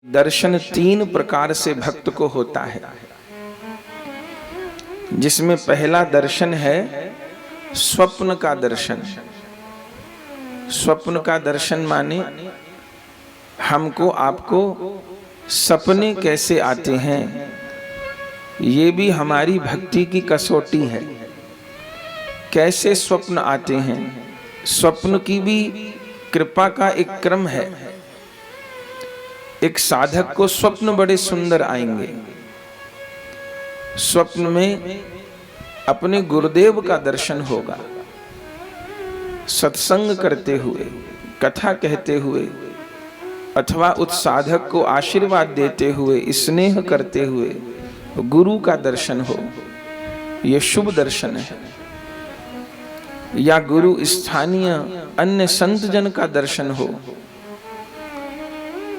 दर्शन तीन प्रकार से भक्त को होता है, जिसमें पहला दर्शन है स्वप्न का दर्शन। स्वप्न का दर्शन माने हमको आपको सपने कैसे आते हैं, ये भी हमारी भक्ति की कसौटी है। कैसे स्वप्न आते हैं, स्वप्न की भी कृपा का एक क्रम है। एक साधक को स्वप्न बड़े सुंदर आएंगे। स्वप्न में अपने गुरुदेव का दर्शन होगा, सत्संग करते हुए, कथा कहते हुए, अथवा उस साधक को आशीर्वाद देते हुए, स्नेह करते हुए गुरु का दर्शन हो, यह शुभ दर्शन है। या गुरु स्थानीय अन्य संत जन का दर्शन हो।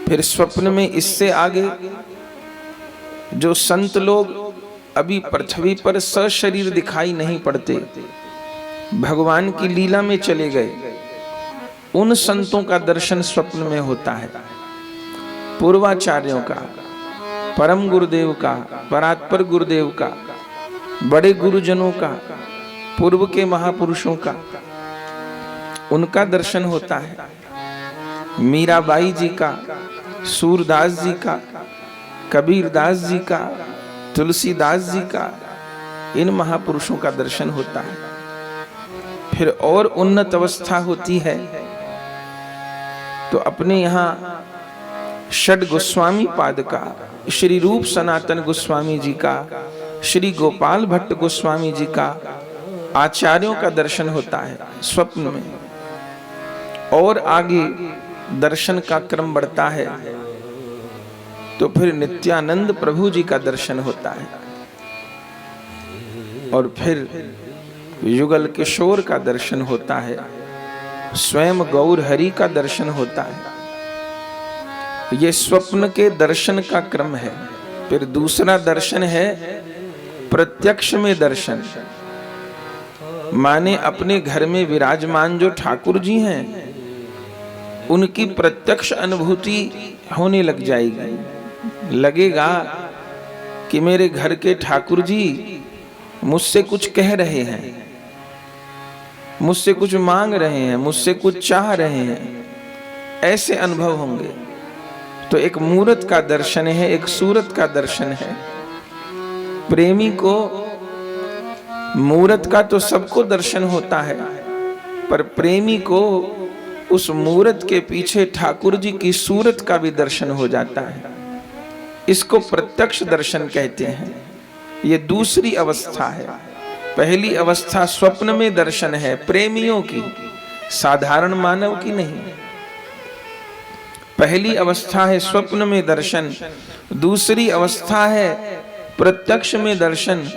फिर स्वप्न में इससे आगे जो संत लोग अभी पृथ्वी पर सशरीर दिखाई नहीं पड़ते, भगवान की लीला में चले गए, उन संतों का दर्शन स्वप्न में होता है। पूर्वाचार्यों का, परम गुरुदेव का, परात्पर गुरुदेव का, बड़े गुरुजनों का, पूर्व के महापुरुषों का, उनका दर्शन होता है। मीराबाई जी का, सूरदास जी का, कबीरदास जी का, तुलसीदास जी का, इन महापुरुषों का दर्शन होता है। फिर और उन्नत अवस्था होती है तो अपने यहाँ षड गोस्वामी पाद का, श्री रूप सनातन गोस्वामी जी का, श्री गोपाल भट्ट गोस्वामी जी का, आचार्यों का दर्शन होता है स्वप्न में। और आगे दर्शन का क्रम बढ़ता है तो फिर नित्यानंद प्रभु जी का दर्शन होता है, और फिर युगल किशोर का दर्शन होता है, स्वयं गौर हरि का दर्शन होता है। ये स्वप्न के दर्शन का क्रम है। फिर दूसरा दर्शन है प्रत्यक्ष में दर्शन, माने अपने घर में विराजमान जो ठाकुर जी हैं उनकी प्रत्यक्ष अनुभूति होने लग जाएगी। लगेगा कि मेरे घर के ठाकुर जी मुझसे कुछ कह रहे हैं, मुझसे कुछ मांग रहे हैं, मुझसे कुछ चाह रहे हैं, ऐसे अनुभव होंगे। तो एक मूरत का दर्शन है, एक सूरत का दर्शन है। प्रेमी को मूरत का तो सबको दर्शन होता है, पर प्रेमी को उस मूरत के पीछे ठाकुर जी की सूरत का भी दर्शन हो जाता है। इसको प्रत्यक्ष दर्शन कहते हैं। ये दूसरी अवस्था है। पहली अवस्था स्वप्न में दर्शन है प्रेमियों की, साधारण मानव की नहीं। पहली अवस्था है स्वप्न में दर्शन, दूसरी अवस्था है प्रत्यक्ष में दर्शन,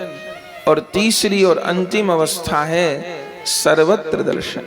और तीसरी और अंतिम अवस्था है सर्वत्र दर्शन।